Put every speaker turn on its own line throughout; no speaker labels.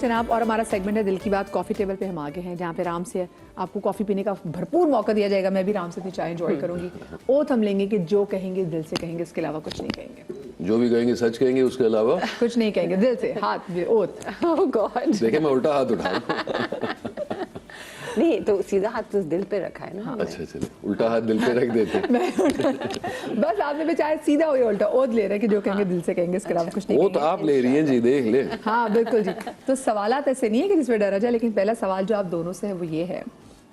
जनाब, और हमारा सेगमेंट है दिल की बात। कॉफ़ी टेबल पे हम आगे हैं, जहाँ पे राम से आपको कॉफ़ी पीने का भरपूर मौका दिया जाएगा। मैं भी राम से अपनी चाय एंजॉय करूंगी। ओथ हम लेंगे कि जो कहेंगे दिल से कहेंगे, इसके अलावा कुछ नहीं कहेंगे।
जो भी कहेंगे सच कहेंगे, उसके अलावा
कुछ नहीं कहेंगे, दिल से हाथ में ओथ।
ओह गॉड,
देखे मैं उल्टा हाथ उठा
नहीं तो सीधा हाथ तो दिल पे रखा है ना।
अच्छा चलिए, उल्टा हाथ दिल पे रख देते
बस आपने बेचारे सीधा हुई उल्टा ओथ ले रहे हैं कि जो कहेंगे दिल से कहेंगे, इसके अलावा कुछ नहीं
वो
कहेंगे।
तो आप ले रही हैं जी, देख ले।
हाँ बिल्कुल जी। तो सवालात ऐसे नहीं है कि जिसमें डरा जाए, लेकिन पहला सवाल जो आप दोनों से है वो ये है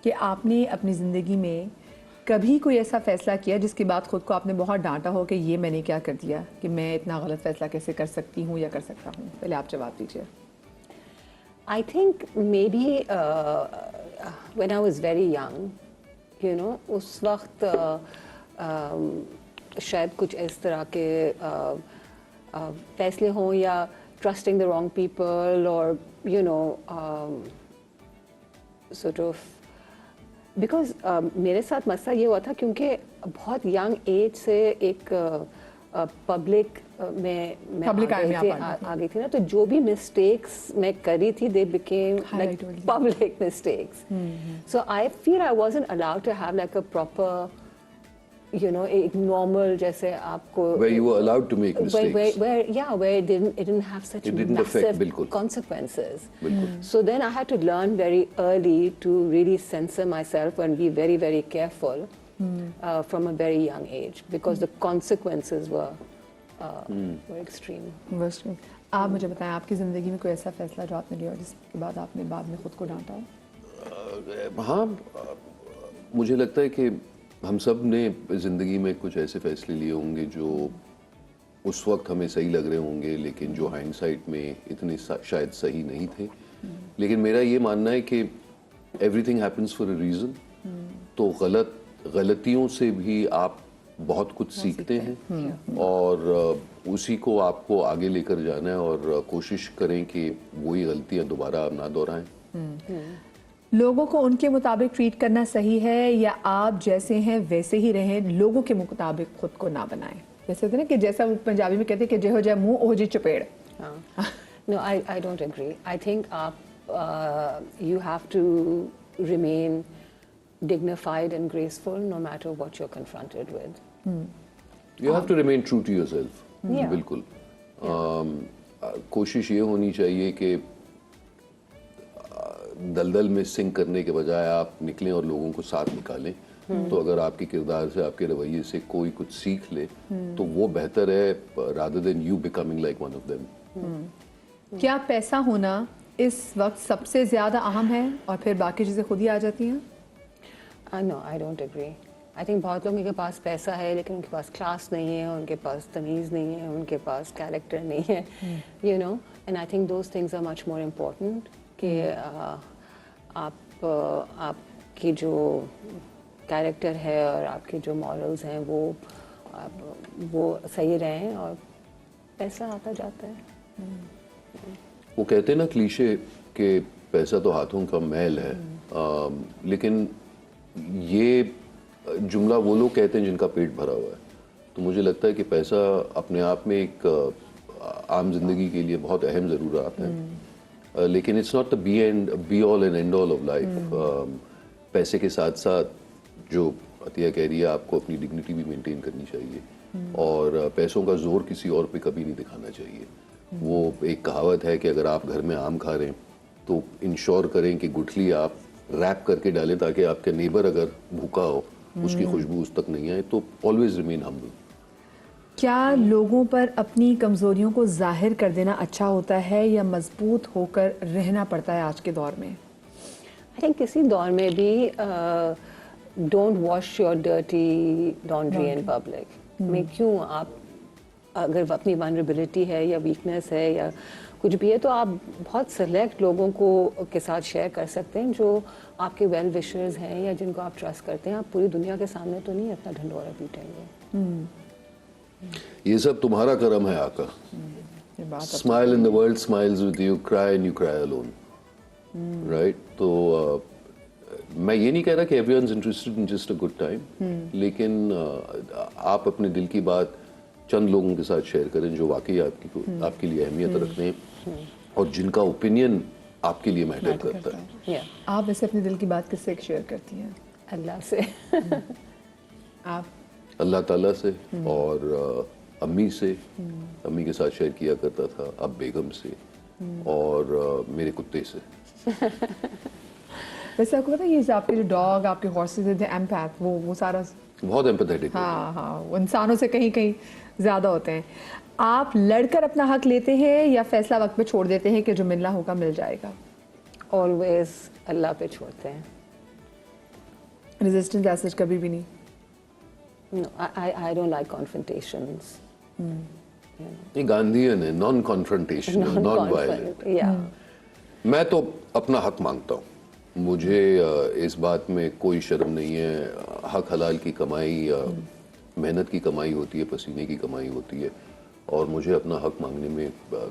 कि आपने अपनी ज़िंदगी में कभी कोई ऐसा फैसला किया जिसके बाद खुद को आपने बहुत डांटा हो कि ये मैंने क्या कर दिया, कि मैं इतना गलत फैसला कैसे कर सकती हूँ या कर सकता हूँ? पहले आप जवाब दीजिए।
I think maybe when I was very young, you know, उस वक्त शायद कुछ इस तरह के फैसले हों या trusting the wrong people or you know sort of because मेरे साथ मसला ये हुआ था क्योंकि बहुत young age से एक पब्लिक में आ गई थी ना, तो जो भी मिस्टेक्स मैं करी थी they became like public mistakes. So I feel I wasn't allowed to have like a proper, you know, एक normal जैसे आपको
where you were allowed to make mistakes,
where it didn't have such massive consequences. So then I had to learn very early to really censor myself and be very very careful from a very young age because the consequences were extreme.
आप मुझे बताएं, आपकी ज़िंदगी में कोई ऐसा फैसला जो आपने लिया जिसके बाद आपने बाद में खुद को डांटा हो?
हाँ, मुझे लगता है कि हम सब ने ज़िंदगी में कुछ ऐसे फैसले लिए होंगे जो उस वक्त हमें सही लग रहे होंगे, लेकिन जो हाइंडसाइट में इतने शायद सही नहीं थे। लेकिन मेरा ये मानना है कि everything happens for a reason. तो गलतियों से भी आप बहुत कुछ सीखते हैं और उसी को आपको आगे लेकर जाना है और कोशिश करें कि वही गलतियां दोबारा ना दोहराएं।
लोगों को उनके मुताबिक ट्रीट करना सही है या आप जैसे हैं वैसे ही रहें, लोगों के मुताबिक खुद को ना बनाएं? जैसे होता है ना कि जैसा वो पंजाबी में कहते हैं कि जेहो जा मुंह ओहो जी चपेड़।
No, I don't agree. I think you have to remain dignified and graceful no matter what you're confronted with.
You have to remain true to yourself.
Yeah.
बिल्कुल। कोशिश ये होनी चाहिए कि दलदल में सिंक करने के बजाय आप निकलें और लोगों को साथ निकालें। तो अगर आपके किरदार से, आपके रवैये से कोई कुछ सीख ले तो वो बेहतर है rather than you becoming like one of them.
क्या पैसा होना इस वक्त सबसे ज़्यादा अहम है और फिर बाकी चीज़ें खुद ही आ जाती हैं?
No, I don't agree. I think बहुत लोगों के पास पैसा है लेकिन उनके पास क्लास नहीं है, उनके पास तमीज़ नहीं है, उनके पास कैरेक्टर नहीं है, you know, and I think those things are much more important कि आपकी जो कैरेक्टर है और आपके जो मॉरल्स हैं वो सही रहें और पैसा आता जाता है।
वो कहते हैं ना क्लीशे कि पैसा तो हाथों का मैल है, लेकिन ये जुमला वो लोग कहते हैं जिनका पेट भरा हुआ है। तो मुझे लगता है कि पैसा अपने आप में एक आम जिंदगी के लिए बहुत अहम ज़रूरत है, लेकिन it's not the be all and and all of life. पैसे के साथ साथ जो अतिया कह रही है, आपको अपनी डिग्निटी भी मेंटेन करनी चाहिए और पैसों का जोर किसी और पे कभी नहीं दिखाना चाहिए। वो एक कहावत है कि अगर आप घर में आम खा रहे हैं तो इंश्योर करें कि गुठली आप रैप करके डालें ताकि आपके नेबर अगर भूखा हो उसकी खुशबू उस तक नहीं आए। तो ऑलवेज रिमेन हम्बल।
क्या लोगों पर अपनी कमज़ोरियों को जाहिर कर देना अच्छा होता है या मजबूत होकर रहना पड़ता है आज के दौर में?
आई थिंक किसी दौर में भी don't wash your dirty laundry in public में। क्यों आप अगर अपनी वनरेबिलिटी है या वीकनेस है या कुछ भी है तो आप बहुत सेलेक्ट लोगों को के साथ शेयर कर सकते हैं जो आपके वेल विशर्स हैं या जिनको आप ट्रस्ट करते हैं। आप पूरी दुनिया के सामने तो नहीं अपना ढंढोरा पीटेंगे।
ये सब तुम्हारा करम है आका। Smile in the world smiles with you, cry and you cry alone, right? तो मैं ये नहीं कह रहा कि everyone's interested in just a good time, लेकिन आप अपने दिल की बात चंद लोगों के साथ शेयर करें जो वाकई आपके लिए अहमियत रखते हैं और जिनका ओपिनियन آپ کے لیے میٹر کرتا ہے.
Yeah.
آپ ویسے اپنے دل کی بات کس سے شیئر کرتی ہیں؟
اللہ سے.
آپ
اللہ تعالیٰ سے اور امی سے. امی کے ساتھ شیئر کیا کرتا تھا, اب بیگم سے اور میرے کتے سے.
ویسے آپ کو پتا یہ آپ کے جو ڈاگ آپ کے ہارسز ہیں ایمپیتھ وہ سارا
بہت ایمپیتھیٹک.
ہاں وہ انسانوں سے کہیں کہیں زیادہ ہوتے ہیں. آپ لڑ کر اپنا حق لیتے ہیں یا فیصلہ وقت پہ چھوڑ دیتے ہیں کہ جو ملنا ہوگا مل جائے گا؟
آلویز اللہ پہ چھوڑتے ہیں.
ریزسٹنس ایسج کبھی بھی نہیں؟
No, I don't like confrontations.
یہ گاندھین ہے, naan confrontational, non violent.
Yeah.
میں تو اپنا حق مانگتا ہوں. مجھے اس بات میں کوئی شرم نہیں ہے. حق حلال کی کمائی محنت کی کمائی ہوتی ہے, پسینے کی کمائی ہوتی ہے, اور مجھے اپنا حق مانگنے میں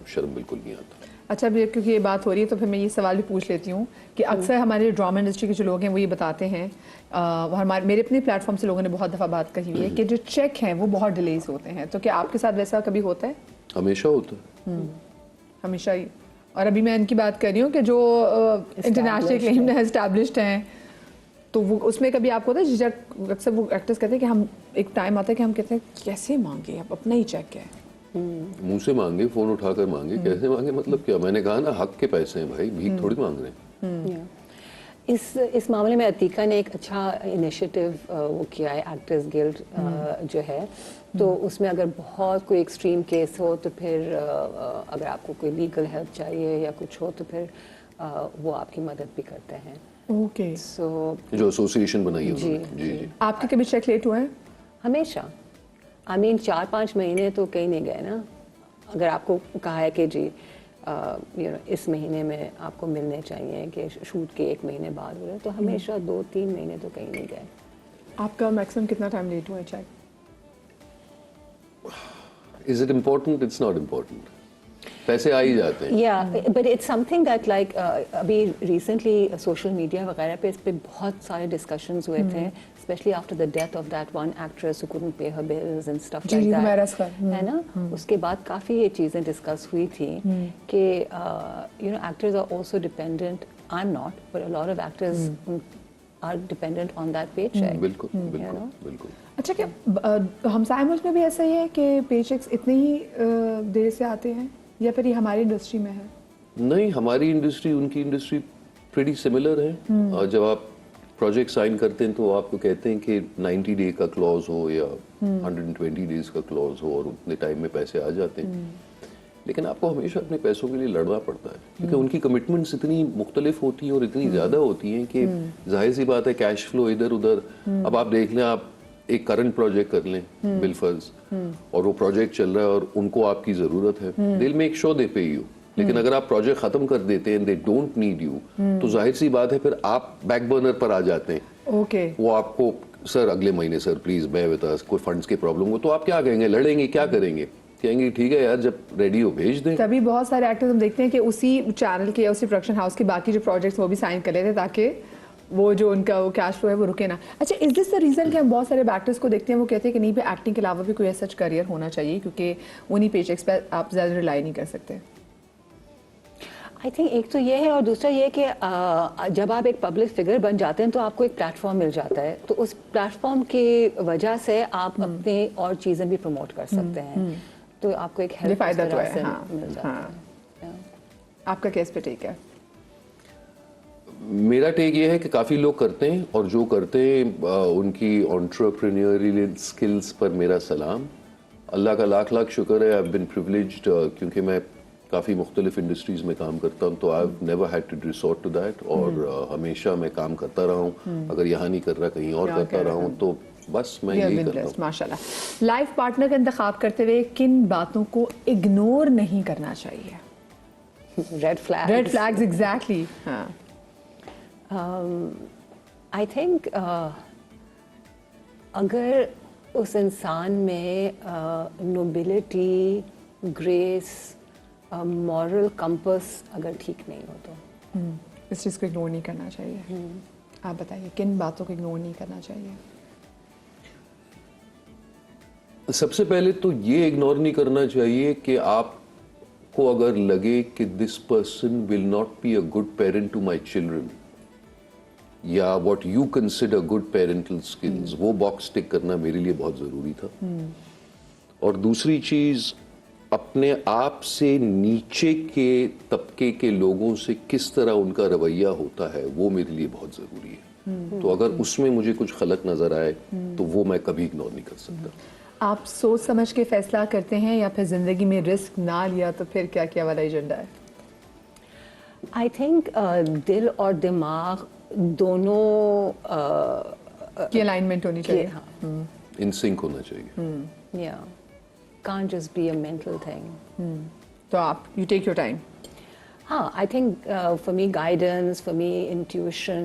شرم بالکل نہیں آتا.
اچھا اب کیونکہ یہ بات ہو رہی ہے تو پھر میں یہ سوال بھی پوچھ لیتی ہوں کہ اکثر ہمارے ڈرامہ انڈسٹری کے جو لوگ ہیں وہ یہ بتاتے ہیں, میرے اپنے پلیٹ فارم سے لوگوں نے بہت دفعہ بات کہی ہوئی ہے کہ جو چیک ہیں وہ بہت ڈیلیز ہوتے ہیں. تو کیا آپ کے ساتھ ویسا کبھی ہوتا ہے؟
ہمیشہ ہوتا ہے.
ہمیشہ ہی. اور ابھی میں ان کی بات کر رہی ہوں کہ جو انٹرنیشنل کلیم اسٹیبلشڈ ہیں, تو وہ اس میں کبھی آپ کو ہوتا ہے اکثر وہ ایکٹرس کہتے ہیں کہ ہم ایک ٹائم آتا ہے کہ ہم کہتے ہیں کیسے مانگے, اب اپنا ہی چیک ہے.
منہ سے مانگے, فون اٹھا کر مانگے, کیسے مانگے مطلب کیا؟ میں نے کہا نا حق کے پیسے ہیں بھائی, بھیک تھوڑی مانگ رہے ہیں.
اس معاملے میں عتیقہ نے ایک اچھا انیشیٹو وہ کیا ہے, ایکٹرز گلڈ جو ہے, تو اس میں اگر بہت کوئی ایکسٹریم کیس ہو تو پھر اگر آپ کو کوئی لیگل ہیلپ چاہیے یا کچھ ہو تو پھر وہ آپ کی مدد بھی کرتے ہیں.
اوکے.
سو
جو ایسوسیشن بنائی ہے
جی
جی.
آپ کے کبھی چیک لیٹ ہوئے ہیں؟
ہمیشہ. I mean 4-5 مہینے تو کہیں نہیں گئے نا. اگر آپ کو کہا ہے کہ جی اس مہینے میں آپ کو ملنے چاہیے کہ شوٹ کے 1 مہینے بعد ہو رہے, تو ہمیشہ 2-3 مہینے تو کہیں نہیں گئے.
آپ کا میکسیمم کتنا ٹائم لیٹ ہوا ہے check?
Is it important? It's not important. پیسے آ ہی جاتے ہیں.
Yeah, but it's something that like ابھی recently social media وغیرہ پہ اس پہ بہت سارے discussions ہوئے تھے, especially after the death of that one actress who couldn't pay her bills and stuff like that. ہے نا, اس کے بعد کافی یہ چیزیں ڈسکس ہوئی تھی کہ actors are also dependent. I'm not, but a lot of actors are dependent on that paycheck.
بالکل بالکل بالکل.
اچھا کیا ہمسائے ملک میں بھی ایسا ہی ہے کہ پے چیکس اتنے ہی دیر سے آتے ہیں یا پھر یہ ہماری انڈسٹری میں ہے؟
نہیں, ہماری انڈسٹری ان کی انڈسٹری پریٹی سملر ہے. اور جب آپ پروجیکٹ سائن کرتے ہیں تو آپ کو کہتے ہیں کہ 90 ڈے کا کلوز ہو یا 120 ڈیز کا کلوز ہو, اور اتنے ٹائم میں پیسے آ جاتے ہیں. لیکن آپ کو ہمیشہ اپنے پیسوں کے لیے لڑنا پڑتا ہے, کیونکہ ان کی کمٹمنٹس اتنی مختلف ہوتی ہیں اور اتنی زیادہ ہوتی ہیں کہ ظاہر سی بات ہے کیش فلو ادھر ادھر. اب آپ دیکھ لیں, آپ ایک کرنٹ پروجیکٹ کر لیں بالفرض, اور وہ پروجیکٹ چل رہا ہے اور ان کو آپ کی ضرورت ہے, دل میں ایک شو دے پے یو. لیکن اگر آپ پروجیکٹ ختم کر دیتے ہیں, دے ڈونٹ نیڈ یو, تو ظاہر سی بات ہے پھر آپ بیک برنر پر آ جاتے ہیں.
اوکے.
وہ آپ کو سر اگلے مہینے سر پلیز بے وتھ اس, کوئی فنڈس کی پرابلم ہو, تو آپ کیا کہیں گے؟ لڑیں گے, کیا کریں گے؟ کہیں گے ٹھیک ہے یار جب ریڈی ہو بھیج دیں.
تبھی بہت سارے ایکٹرز ہم دیکھتے ہیں کہ اسی چینل کے یا اسی پروڈکشن ہاؤس کے باقی جو پروجیکٹس وہ بھی سائن کر لیتے ہیں تاکہ وہ جو ان کا وہ کیش فلو ہے وہ رکے نا. اچھا, از دس دا ریزن کہ ہم بہت سارے ایکٹرس کو دیکھتے ہیں وہ کہتے ہیں کہ نہیں پہ ایکٹنگ کے علاوہ بھی کوئی ایسا کریئر ہونا چاہیے کیونکہ انہیں پے چیکس پہ آپ زیادہ ریلائی نہیں کر سکتے؟
آئی تھنک ایک تو یہ ہے, اور دوسرا یہ کہ جب آپ ایک پبلک فگر بن جاتے ہیں تو آپ کو ایک پلیٹ فارم مل جاتا ہے, تو اس پلیٹ فارم کی وجہ سے آپ اپنے اور چیزیں بھی پروموٹ کر سکتے ہیں, تو آپ کو ایک ہیلپ
فائدہ تو ہے.
مل جاتا ہے.
آپ کا کیس پہ ٹھیک ہے؟
میرا ٹیک یہ ہے کہ کافی لوگ کرتے ہیں, اور جو کرتے ہیں ان کی انٹرپرینیوریل اسکلس پر میرا سلام. اللہ کا لاکھ لاکھ شکر ہے, آئی ہیو بین پریولیجڈ, کیونکہ میں کافی مختلف انڈسٹریز میں کام کرتا ہوں, تو I have never had to resort to that, اور ہمیشہ میں کام کرتا رہا ہوں. اگر یہاں نہیں کر رہا کہیں اور کرتا رہا ہوں, تو بس میں یہی کرتا ہوں.
ماشاء اللہ. لائف پارٹنر کا انتخاب کرتے ہوئے کن باتوں کو اگنور نہیں کرنا چاہیے؟
Red flag.
Red flags, exactly. ہاں,
آئی تھنک اگر اس انسان میں نوبلٹی, گریس, مورل کمپس اگر ٹھیک نہیں ہو تو
اس چیز کو اگنور نہیں کرنا چاہیے. آپ بتائیے کن باتوں کو اگنور نہیں کرنا چاہیے؟
سب سے پہلے تو یہ اگنور نہیں کرنا چاہیے کہ آپ को अगर लगे कि this person will not be a good parent to my children, या what you consider good parental skills, वो बॉक्स टिक करना मेरे लिए बहुत ज़रूरी था। और दूसरी चीज़, अपने आप से नीचे के तबके के लोगों से किस तरह उनका रवैया होता है, वो मेरे लिए बहुत ज़रूरी है। तो अगर उसमें मुझे कुछ खलक नज़र आए तो वो मैं कभी इग्नोर नहीं कर सकता।
आप सोच समझ के फैसला करते हैं या फिर ज़िंदगी में रिस्क ना लिया तो फिर क्या क्या वाला एजेंडा है?
आई थिंक दिल और दिमाग दोनों
की अलाइनमेंट होनी चाहिए।
हाँ,
इन सिंक होना चाहिए।
yeah, can't just be a mental thing.
तो आप यू टेक योर टाइम।
हाँ, I think for me guidance, for me intuition,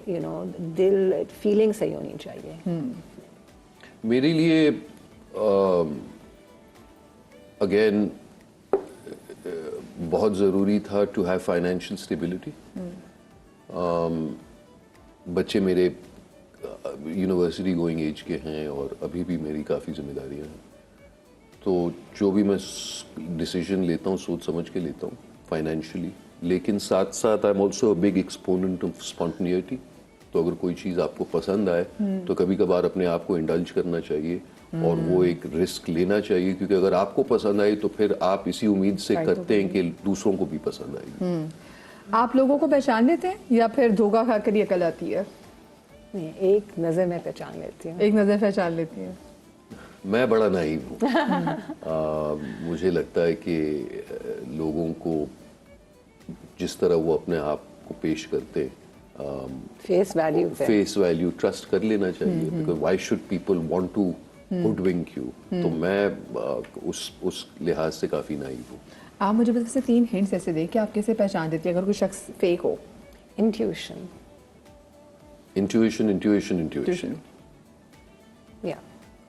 you know, दिल feeling सही होनी चाहिए।
मेरे लिए अगेन बहुत ज़रूरी था टू हैव फाइनेंशियल स्टेबिलिटी। बच्चे मेरे यूनिवर्सिटी गोइंग एज के हैं और अभी भी मेरी काफ़ी जिम्मेदारियां हैं, तो जो भी मैं डिसीजन लेता हूँ सोच समझ के लेता हूँ फाइनेंशियली, लेकिन साथ साथ I am also a big exponent of spontaneity. तो अगर कोई चीज़ आपको पसंद आए तो कभी कभार अपने आप को इंडल्ज करना चाहिए और वो एक रिस्क लेना चाहिए, क्योंकि अगर आपको पसंद आई तो फिर आप इसी उम्मीद से करते हैं कि दूसरों को भी पसंद आएगी।
आप लोगों को पहचान लेते हैं या फिर धोखा खाकर ही अकल आती है?
नहीं, एक नज़र में पहचान लेती हूँ।
एक नज़र पहचान लेती है।
मैं बड़ा नाइव हूँ। मुझे लगता है कि लोगों को जिस तरह वो अपने आप को पेश करते हैं,
फेस
वैल्यू ट्रस्ट कर लेना चाहिए, because why should people want to hoodwink you. तो मैं उस लिहाज से काफ़ी नाइव हूँ।
आप मुझे बस 3 हिंट्स ऐसे दें कि आप कैसे पहचान देती है अगर कोई शख्स फेक हो?
इंट्यूशन, या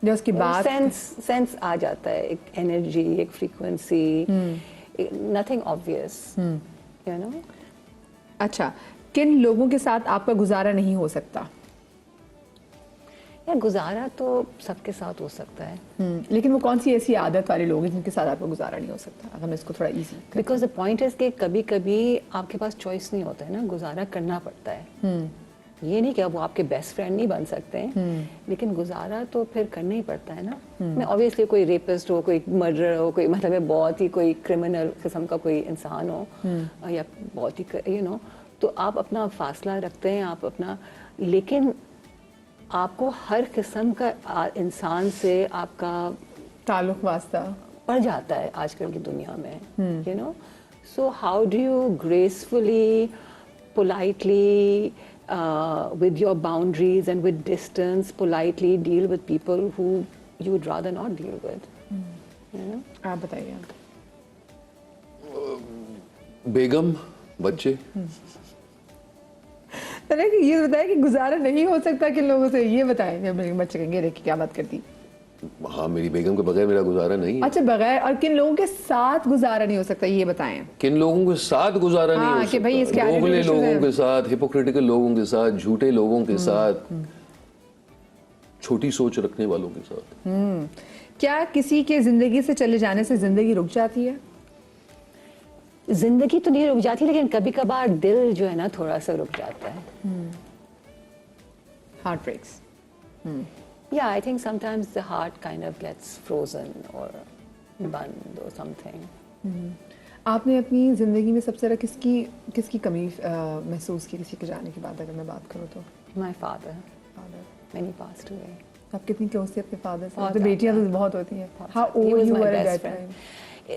जो उसकी बात
सेंस आ जाता है, एक एनर्जी, एक frequency, nothing obvious, you know.
अच्छा, किन लोगों के साथ आपका गुजारा नहीं हो सकता?
या गुजारा तो सबके साथ हो सकता है,
लेकिन वो कौन सी ऐसी आदत वाले लोग हैं जिनके साथ आपका गुजारा नहीं हो सकता? अगर मैं इसको थोड़ा easy
because the point is कि कभी कभी आपके पास चॉइस नहीं होता है ना, गुजारा करना पड़ता है। ये नहीं कि अब वो आपके बेस्ट फ्रेंड नहीं बन सकते हैं, लेकिन गुजारा तो फिर करना ही पड़ता है ना। मैं ऑब्वियसली कोई रेपिस्ट हो, कोई मर्डर हो, कोई मतलब बहुत ही कोई क्रिमिनल किस्म का कोई इंसान हो, या बहुत ही यू नो, तो आप अपना फासला रखते हैं, आप अपना, लेकिन आपको हर किस्म का इंसान से आपका
ताल्लुक वास्ता
पड़ जाता है आजकल की दुनिया में, you know. So how do you gracefully, politely, with your boundaries and with distance, politely deal with people who you would rather not deal with, you know?
आप बताइए।
बेगम, बच्चे।
अरे ये बताया कि गुजारा नहीं हो सकता किन लोगों से, ये बताएं। जब मेरे बच्चे कहेंगे देखिए क्या बात करती।
हाँ, मेरी बेगम के बगैर मेरा गुजारा नहीं है।
अच्छा, बगैर, और किन लोगों के साथ गुजारा नहीं हो सकता ये बताएं।
किन लोगों के साथ गुजारा नहीं हो
कि भाई इसके
सकता? दोगले लोगों के साथ, हिपोक्रिटिकल लोगों के साथ, झूठे लोगों के साथ, छोटी सोच रखने वालों के साथ।
क्या किसी के जिंदगी से चले जाने से जिंदगी रुक जाती है?
जिंदगी तो नहीं रुक जाती, लेकिन कभी कभार दिल जो है ना थोड़ा सा रुक जाता है।
Heart breaks.
Yeah, I think sometimes the heart kind of gets frozen or burned or something.
आपने अपनी ज़िंदगी में सबसे ज़्यादा किसकी कमी महसूस की किसी के जाने के बाद, अगर मैं बात करूँ तो?
My father. When he passed away.
आप कितनी क्लोज थी अपने फादर से?
बहुत
तो बेटियां तो बहुत होती हैं। How old you were at that time?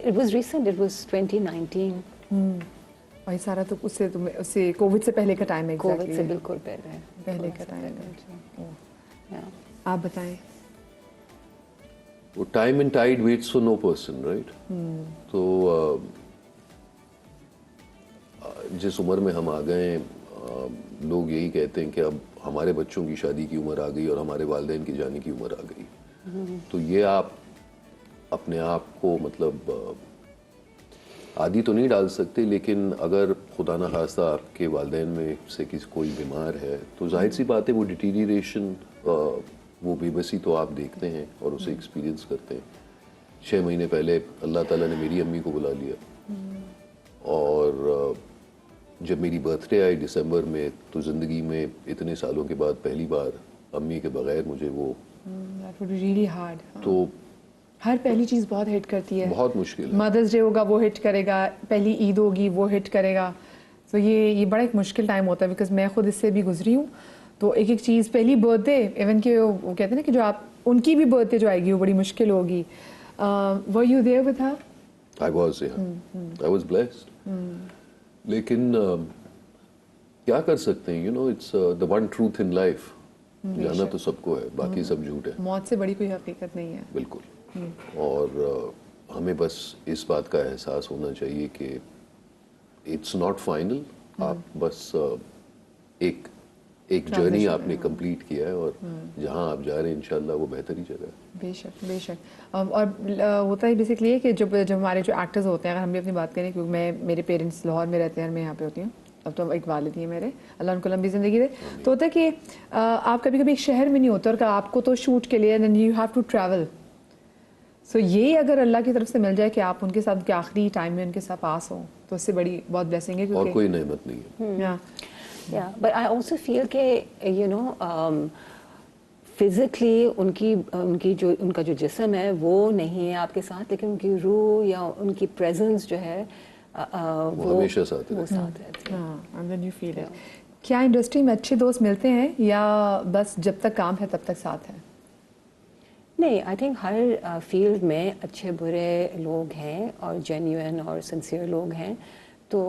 It was recent. It was 2019.
और ये सारा तो उससे कोविड से पहले का टाइम है।
कोविड से बिल्कुल पहले
का टाइम है।
Yeah.
आप बताएं।
वो time and tide waits for no person, right? तो जिस उम्र में हम आ गए, लोग यही कहते हैं कि अब हमारे बच्चों की शादी की उम्र आ गई और हमारे वालिदैन की जाने की उम्र आ गई। तो ये आप अपने आप को मतलब आदि तो नहीं डाल सकते, लेकिन अगर खुदा न खास्ता आपके वालिदैन में से किसी कोई बीमार है तो जाहिर सी बात है वो डिटीरिएशन, वो बेबसी तो आप देखते हैं और उसे एक्सपीरियंस करते हैं। 6 مہینے پہلے اللہ تعالیٰ نے میری امی کو بلا لیا, اور جب میری برتھ ڈے آئی دسمبر میں, تو زندگی میں اتنے سالوں کے بعد پہلی بار امی کے بغیر مجھے وہ,
That would be really hard.
تو
ہر پہلی چیز بہت ہٹ کرتی ہے.
بہت مشکل ہے.
مدرس ڈے ہوگا وہ ہٹ کرے گا, پہلی عید ہوگی وہ ہٹ کرے گا. تو یہ بڑا ایک مشکل ٹائم ہوتا ہے, بیکاز میں خود اس سے بھی گزری ہوں. تو ایک ایک چیز, پہلی برتھ ڈے, ایون کہ وہ کہتے ہیں نا کہ جو آپ ان کی بھی برتھ ڈے جو آئے گی وہ بڑی مشکل ہوگی. were you there with her?
I was, yeah. I was blessed. لیکن کیا کر سکتے ہیں, it's the one truth in life. جانا تو سب کو ہے, باقی سب جھوٹ ہے.
موت سے بڑی کوئی حقیقت نہیں ہے.
بالکل. اور ہمیں بس اس بات کا احساس ہونا چاہیے کہ اٹس ناٹ فائنل. آپ بس ایک جرنی آپ نے کمپلیٹ کیا ہے, اور جہاں آپ جا رہے ہیں انشاءاللہ وہ بہتر ہی جگہ ہے.
بے شک بے شک. اور ہوتا ہے بیسکلی یہ کہ جب ہمارے جو ایکٹرز ہوتے ہیں, اگر ہم بھی اپنی بات کریں, کیونکہ میرے پیرنٹس لاہور میں رہتے ہیں اور میں یہاں پہ ہوتی ہوں, اب تو ایک والد ہی ہیں میرے, اللہ ان کو لمبی زندگی دے. تو ہوتا ہے کہ آپ کبھی کبھی ایک شہر میں نہیں ہوتے, اور آپ کو تو شوٹ کے لیے then you have to travel. So یہ اگر اللہ کی طرف سے مل جائے کہ آپ ان کے ساتھ آخری ٹائم میں ان کے ساتھ پاس ہوں, تو اس سے بڑی بہت بلیسنگ ہے.
اور کوئی نعمت نہیں ہے.
Yeah, but I also feel کہ physically ان کا جو جسم ہے وہ نہیں ہے آپ کے ساتھ, لیکن ان کی روح یا ان کی presence جو ہے
وہ ہمیشہ ساتھ ہے.
And then you feel it. کیا انڈسٹری میں اچھے دوست ملتے ہیں یا بس جب تک کام ہے تب تک ساتھ ہے؟
نہیں, آئی تھنک ہر فیلڈ میں اچھے برے لوگ ہیں اور جینیوئن اور سنسیئر لوگ ہیں. تو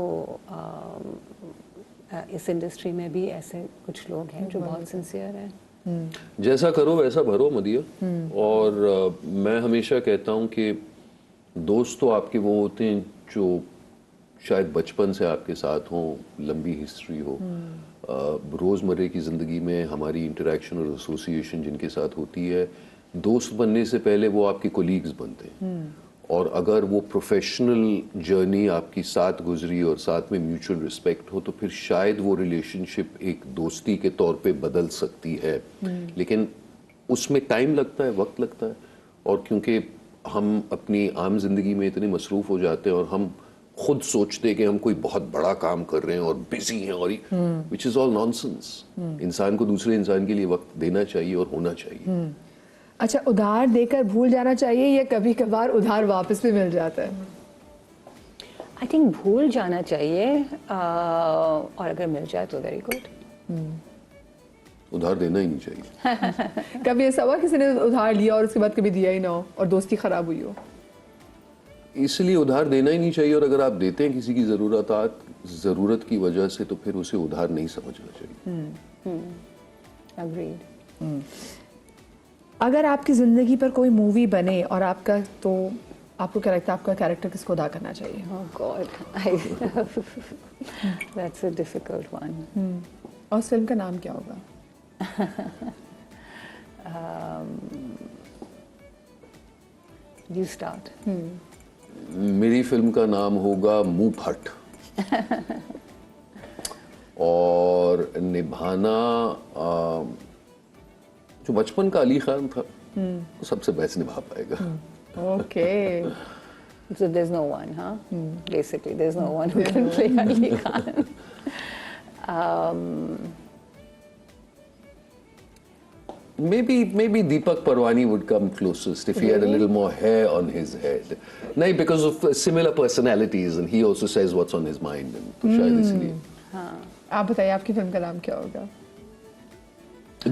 اس انڈسٹری میں بھی ایسے کچھ لوگ ہیں جو بہت سنسیئر ہیں.
جیسا کرو ویسا بھرو مدیہ. اور میں ہمیشہ کہتا ہوں کہ دوست تو آپ کے وہ ہوتے ہیں جو شاید بچپن سے آپ کے ساتھ ہوں, لمبی ہسٹری ہو. روزمرہ کی زندگی میں ہماری انٹریکشن اور ایسوسیشن جن کے ساتھ ہوتی ہے, دوست بننے سے پہلے وہ آپ کے کولیگز بنتے ہیں. اور اگر وہ پروفیشنل جرنی آپ کی ساتھ گزری اور ساتھ میں میوچل رسپیکٹ ہو, تو پھر شاید وہ ریلیشن شپ ایک دوستی کے طور پہ بدل سکتی ہے. لیکن اس میں ٹائم لگتا ہے, وقت لگتا ہے. اور کیونکہ ہم اپنی عام زندگی میں اتنے مصروف ہو جاتے ہیں, اور ہم خود سوچتے کہ ہم کوئی بہت بڑا کام کر رہے ہیں اور بزی ہیں, اور وچ از آل نانسنس. انسان کو دوسرے انسان کے لیے وقت دینا چاہیے اور ہونا چاہیے.
اچھا, ادھار دے کر بھول جانا چاہیے یا کبھی کبھار ادھار واپس بھی مل جاتا ہے؟
آئی تھنک بھول جانا چاہیے, اور اگر مل جائے تو ویری گڈ.
ادھار دینا ہی نہیں چاہیے.
کبھی ایسا ہوا کسی نے ادھار لیا اور اس کے بعد کبھی دیا ہی نہ ہو اور دوستی خراب ہوئی ہو؟
اس لیے ادھار دینا ہی نہیں چاہیے, اور اگر آپ دیتے ہیں کسی کی ضرورت کی وجہ سے, تو پھر اسے ادھار نہیں سمجھنا چاہیے.
اگریڈ.
اگر آپ کی زندگی پر کوئی مووی بنے اور آپ کا, تو آپ کو کیا لگتا ہے آپ کا کیریکٹر کس کو ادا کرنا چاہیے؟
Oh God, that's a difficult one.
اور اس فلم کا نام کیا ہوگا؟
You start.
میری فلم کا نام ہوگا منہ پھٹ. اور نبھانا جو بچپن کا علی خان تھا, وہ سب سے بیسٹ نبھا پائے گا.
Okay.
So there's no one, huh? Basically, there's no one who can play Ali Khan.
Maybe Deepak Parwani would come closest if he had a little more hair on his head. No, because of similar personalities, and he also says what's on his mind. And تو شاید اس لیے.
آپ بتائیے آپ کی film کا نام کیا ہوگا؟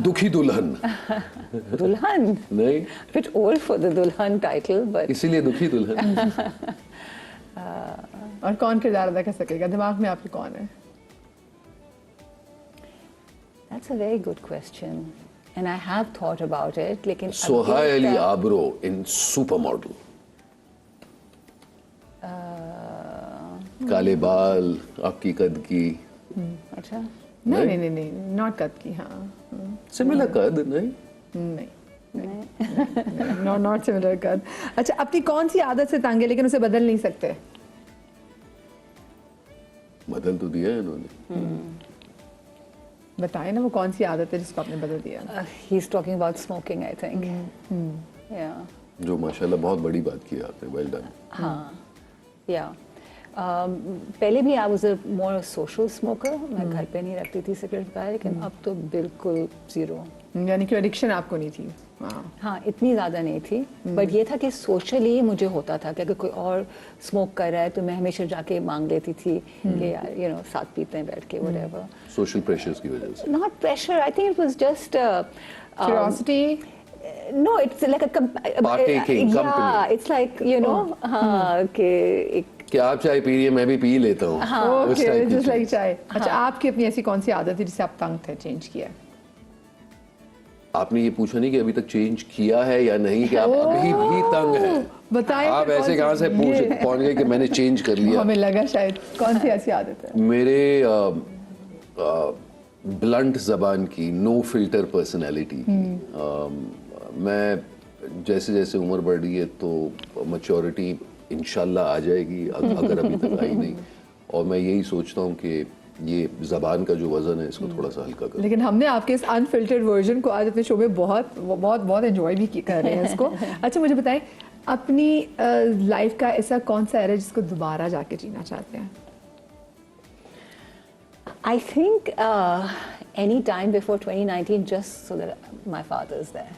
دکھی دلہن.
دلہن.
نہیں.
Bit old for the Dulhan title, but.
اسی لیے دکھی دلہن.
اور کون کردار ادا کر سکے گا؟ دماغ میں آپ کے کون ہے؟
That's a very good question. And I have thought about it, لیکن
سوہائے علی آبرو in Supermodel. کالے بال, آپ کی قد کی.
اچھا.
نہیں, not قد کی. ہاں,
سملر قد. نہیں,
not similar قد. اچھا, اپنی کون سی عادت سے تنگ ہے لیکن اسے بدل نہیں سکتے؟
بدل تو دیا ہے انہوں نے.
بتائیں نا وہ کون سی عادت ہے جس کو آپ نے بدل دیا؟
He's talking about smoking, I think. Yeah.
जो माशाल्लाह बहुत बड़ी बात की आपने, वेल डन।
हाँ, या पहले भी I was a more social smoker, मैं घर पे नहीं रखती थी सिगरेट वगैरह, लेकिन अब तो बिल्कुल जीरो।
यानी कि एडिक्शन आपको नहीं थी?
हाँ, इतनी ज़्यादा नहीं थी, बट ये था कि सोशली मुझे होता था कि अगर कोई और स्मोक कर रहा है तो मैं हमेशा जाके मांग लेती थी कि यार यू नो साथ पीते हैं बैठ के, व्हाटएवर।
सोशल प्रेशर्स की वजह से?
Not pressure, I think it was just
curiosity?
No, it's like a
Partaking,
yeah,
company.
it's like you know, हाँ कि एक
कि आप चाय पी रही है, मैं भी पी लेता हूँ। उस
ओके,
type की
जस्ट लाइक
चीज़।
चाय। अच्छा, आपकी अपनी ऐसी कौन सी आदत है जिसे आप तंग थे, चेंज किया?
आपने ये पूछा नहीं कि अभी तक चेंज किया है या नहीं, कि आप अभी भी तंग हैं।
बताएं
आप
फिर
ऐसे
कौन
कहाँ
सी-
से पहुंच गए कि मैंने चेंज कर लिया?
हमें लगा शायद कौन सी ऐसी आदत है?
मेरे ब्लंट जबान की, नो फिल्टर पर्सनालिटी की। मैं जैसे जैसे उम्र बढ़ रही है तो मैच्योरिटी इंशाल्लाह आ जाएगी, अगर अभी तक आई नहीं। और मैं यही सोचता हूँ कि ये जबान का जो वजन है इसको थोड़ा सा हल्का कर।
लेकिन हमने आपके इस अनफिल्टर्ड वर्जन को आज अपने शो में बहुत बहुत बहुत एंजॉय भी कर रहे हैं इसको। अच्छा, मुझे बताएं अपनी लाइफ का ऐसा कौन सा एरा है जिसको दोबारा जाके जीना चाहते हैं?
I think any time before 2019, just so that my father is there.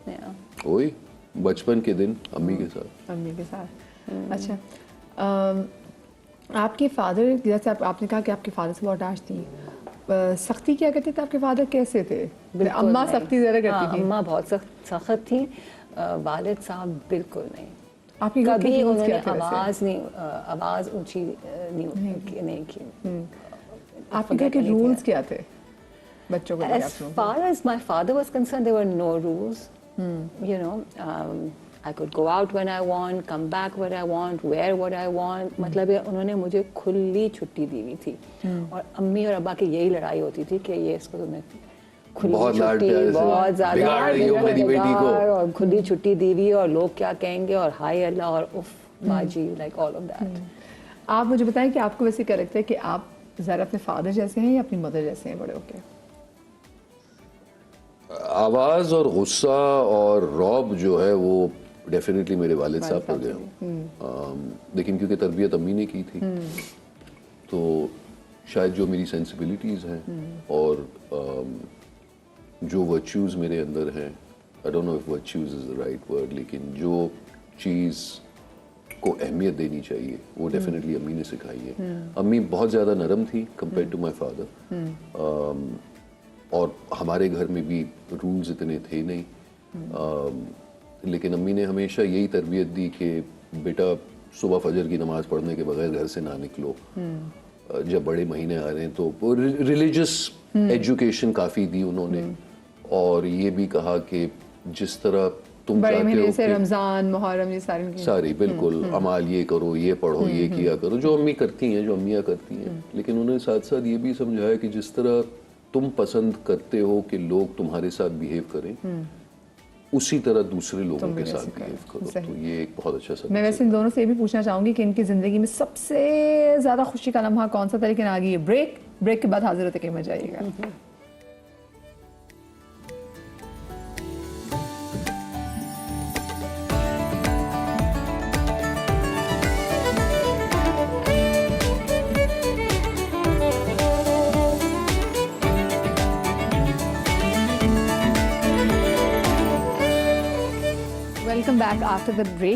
Yeah.
वही बचपन के दिन अम्मी के साथ।
अम्मी के साथ। अच्छा, आपके फादर, जैसे आपने कहा कि आपके फादर से बहुत डांट थी, सख्ती क्या करते थे आपके फादर, कैसे थे?
बिल्कुल
अम्मा
नहीं।
सख्ती ज़्यादा
हाँ,
करती थी?
अम्मा बहुत सख्त थी, वालिद साहब बिल्कुल नहीं।
आपके घर के
कभी
rules
उन्होंने
क्या थे वैसे?
आवाज़ ऊंची नहीं की।
आपके घर के
नहीं
रूल्स
किया।
क्या थे बच्चों को लेकर
As
आप लोगों
far as my father was concerned, there were no rules. You know, I could go out when I want, come back when I want, wear what I want. मतलब ये उन्होंने मुझे खुली छुट्टी दी हुई थी। और अम्मी और अब्बा की यही लड़ाई होती थी कि ये इसको तुमने खुली
बहुत लाड
छुट्टी,
प्यार से
बहुत ज्यादा
बिगाड़ रही हो मेरी बेटी को।
और खुली छुट्टी दी हुई, और लोग क्या कहेंगे, और हाय अल्लाह, और उफ बाजी, like all of that.
आप मुझे बताएं कि आपको वैसे क्या लगता है कि आप ज़रा अपने फादर जैसे हैं या अपनी मदर जैसे हैं बड़े होके?
आवाज और गुस्सा और रौब जो है वो डेफिनेटली मेरे वालिद साहब पर गए हूँ। लेकिन क्योंकि तरबियत अम्मी ने की थी तो शायद जो मेरी सेंसिबिलिटीज़ हैं और जो वर्च्यूज़ मेरे अंदर हैं, I don't know if virtues is the right word, लेकिन जो चीज़ को अहमियत देनी चाहिए वो डेफिनेटली अम्मी ने सिखाई है। अम्मी बहुत ज़्यादा नरम थी कंपेयर टू माय फादर, और हमारे घर में भी रूल्स इतने थे नहीं। लेकिन अम्मी ने हमेशा यही तरबियत दी कि बेटा सुबह फजर की नमाज़ पढ़ने के बगैर घर से ना निकलो। जब बड़े महीने आ रहे हैं तो रिलीजियस एजुकेशन काफ़ी दी उन्होंने, और ये भी कहा कि जिस तरह तुम
बड़े
चाहते
महीने
हो
जैसे
कि
रमज़ान, मुहर्रम, ये
सारी बिल्कुल अमाल, ये करो, ये पढ़ो, ये किया करो, जो अम्मी करती हैं, जो अम्मियाँ करती हैं। लेकिन उन्होंने साथ साथ ये भी समझाया कि जिस तरह तुम पसंद करते हो कि लोग तुम्हारे साथ बिहेव करें, उसी तरह दूसरे लोगों के साथ बिहेव करो। तो ये एक बहुत अच्छा सबक
मैं वैसे इन दोनों से ये भी पूछना चाहूँगी कि इनकी ज़िंदगी में सबसे ज़्यादा खुशी का लम्हा कौन सा था? लेकिन आगे ये ब्रेक के बाद हाजिर होते कहीं मत जाइएगा। Welcome back after the break.